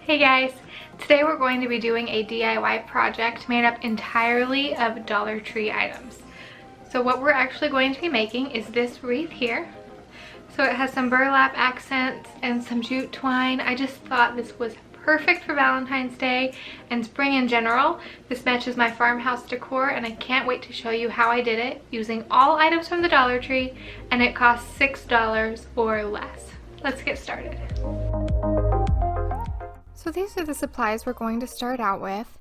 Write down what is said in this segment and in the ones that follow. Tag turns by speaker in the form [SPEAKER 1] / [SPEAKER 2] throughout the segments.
[SPEAKER 1] Hey guys, today we're going to be doing a DIY project made up entirely of Dollar Tree items. So what we're actually going to be making is this wreath here. So it has some burlap accents and some jute twine. I just thought this was perfect for Valentine's Day and spring in general. This matches my farmhouse decor and I can't wait to show you how I did it using all items from the Dollar Tree, and it costs $6 or less. Let's get started. So these are the supplies we're going to start out with.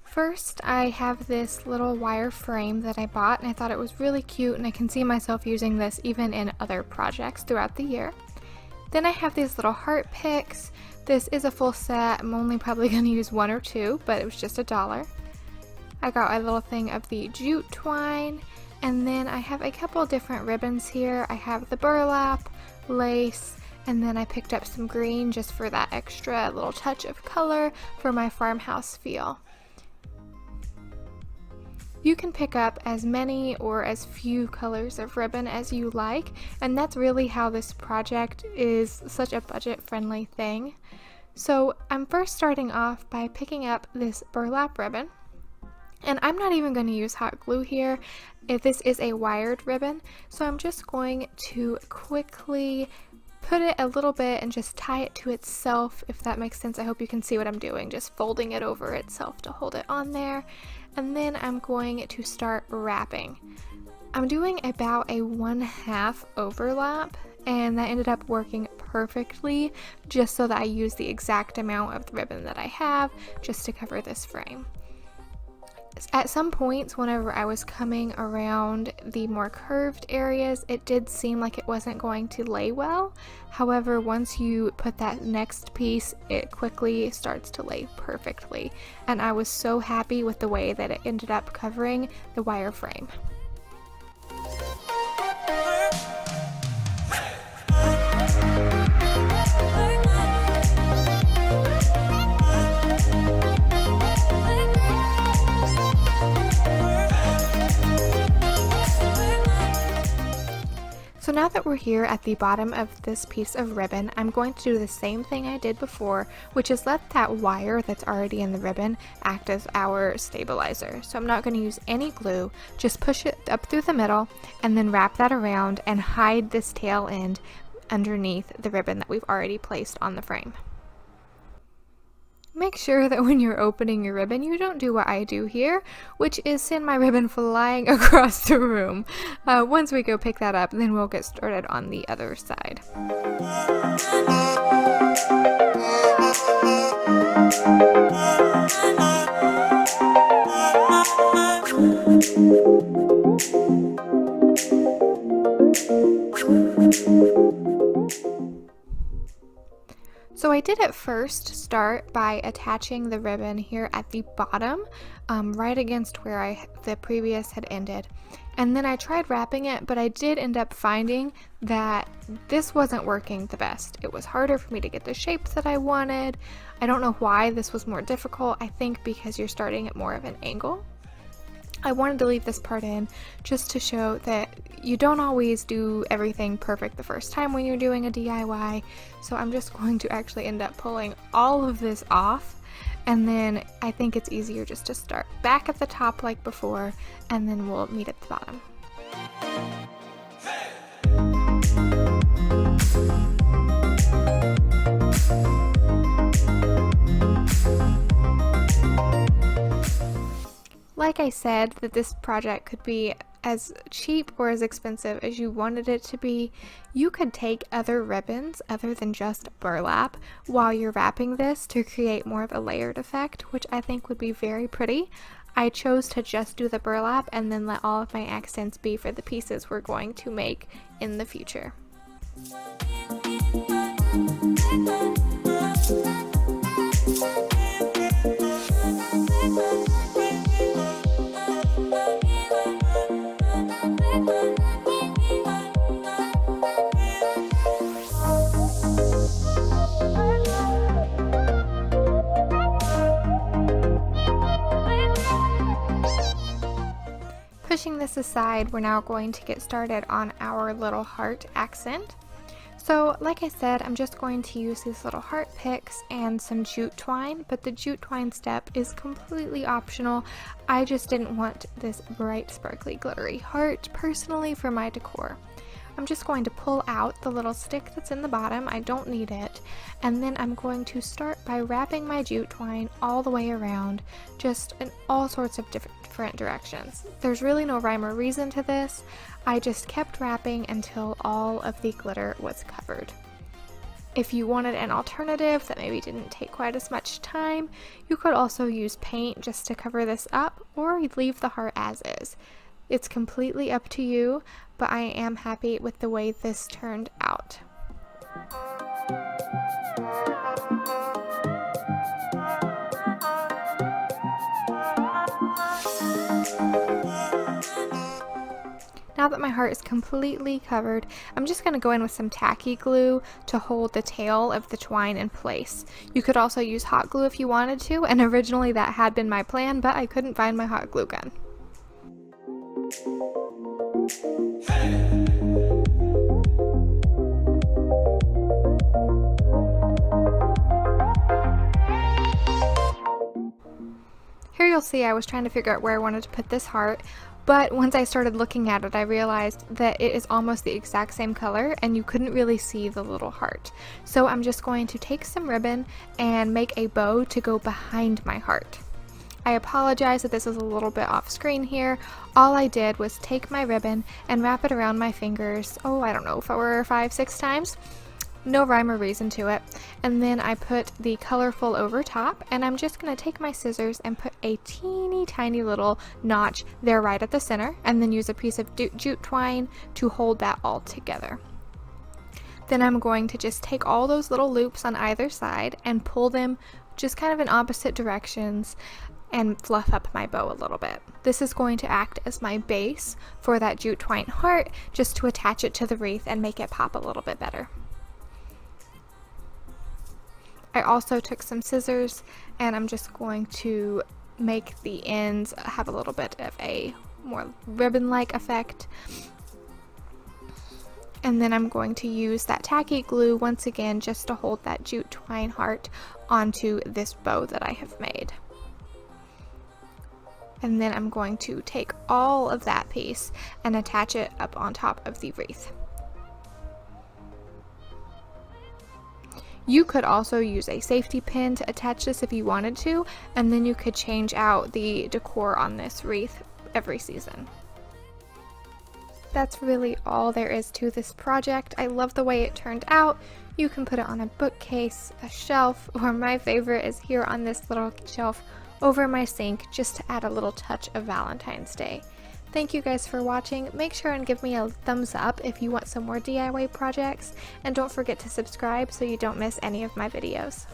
[SPEAKER 1] First, I have this little wire frame that I bought and I thought it was really cute, and I can see myself using this even in other projects throughout the year. Then I have these little heart picks. This is a full set. I'm only probably going to use one or two, but it was just $1. I got a little thing of the jute twine, and then I have a couple different ribbons here. I have the burlap, lace, and then I picked up some green just for that extra little touch of color for my farmhouse feel. You can pick up as many or as few colors of ribbon as you like, and that's really how this project is such a budget-friendly thing. So I'm first starting off by picking up this burlap ribbon, and I'm not even going to use hot glue here. This is a wired ribbon, so I'm just going to quickly put it a little bit and just tie it to itself, if that makes sense. I hope you can see what I'm doing, just folding it over itself to hold it on there. And then I'm going to start wrapping. I'm doing about a 1/2 overlap, and that ended up working perfectly, just so that I use the exact amount of the ribbon that I have just to cover this frame. At some points, whenever I was coming around the more curved areas, it did seem like it wasn't going to lay well. However, once you put that next piece, it quickly starts to lay perfectly. And I was so happy with the way that it ended up covering the wire frame. So now that we're here at the bottom of this piece of ribbon, I'm going to do the same thing I did before, which is let that wire that's already in the ribbon act as our stabilizer. So I'm not going to use any glue, just push it up through the middle and then wrap that around and hide this tail end underneath the ribbon that we've already placed on the frame. Make sure that when you're opening your ribbon, you don't do what I do here, which is send my ribbon flying across the room. Once we go pick that up, then we'll get started on the other side. So I did at first start by attaching the ribbon here at the bottom, right against where the previous had ended. And then I tried wrapping it, but I did end up finding that this wasn't working the best. It was harder for me to get the shapes that I wanted. I don't know why this was more difficult. I think because you're starting at more of an angle. I wanted to leave this part in just to show that you don't always do everything perfect the first time when you're doing a DIY. So I'm just going to actually end up pulling all of this off, and then I think it's easier just to start back at the top like before, and then we'll meet at the bottom. Like I said, that this project could be as cheap or as expensive as you wanted it to be. You could take other ribbons other than just burlap while you're wrapping this to create more of a layered effect, which I think would be very pretty. I chose to just do the burlap and then let all of my accents be for the pieces we're going to make in the future. this aside, we're now going to get started on our little heart accent. So like I said, I'm just going to use these little heart picks and some jute twine, but the jute twine step is completely optional. I just didn't want this bright, sparkly, glittery heart personally for my decor. I'm just going to pull out the little stick that's in the bottom, I don't need it, and then I'm going to start by wrapping my jute twine all the way around, just in all sorts of different directions. There's really no rhyme or reason to this. I just kept wrapping until all of the glitter was covered. If you wanted an alternative that maybe didn't take quite as much time, you could also use paint just to cover this up, or leave the heart as is. It's completely up to you, but I am happy with the way this turned out. Now that my heart is completely covered, I'm just going to go in with some tacky glue to hold the tail of the twine in place. You could also use hot glue if you wanted to, and originally that had been my plan, but I couldn't find my hot glue gun. Here you'll see I was trying to figure out where I wanted to put this heart, but once I started looking at it, I realized that it is almost the exact same color and you couldn't really see the little heart. So I'm just going to take some ribbon and make a bow to go behind my heart. I apologize that this is a little bit off screen here. All I did was take my ribbon and wrap it around my fingers, I don't know, 4 or 5, 6 times. No rhyme or reason to it. And then I put the colorful over top, and I'm just going to take my scissors and put a teeny tiny little notch there right at the center, and then use a piece of jute twine to hold that all together. Then I'm going to just take all those little loops on either side and pull them just kind of in opposite directions and fluff up my bow a little bit. This is going to act as my base for that jute twine heart, just to attach it to the wreath and make it pop a little bit better. I also took some scissors and I'm just going to make the ends have a little bit of a more ribbon-like effect. And then I'm going to use that tacky glue once again just to hold that jute twine heart onto this bow that I have made. And then I'm going to take all of that piece and attach it up on top of the wreath. You could also use a safety pin to attach this if you wanted to, and then you could change out the decor on this wreath every season. That's really all there is to this project. I love the way it turned out. You can put it on a bookcase, a shelf, or my favorite is here on this little shelf over my sink, just to add a little touch of Valentine's Day. Thank you guys for watching. Make sure and give me a thumbs up if you want some more DIY projects, and don't forget to subscribe so you don't miss any of my videos.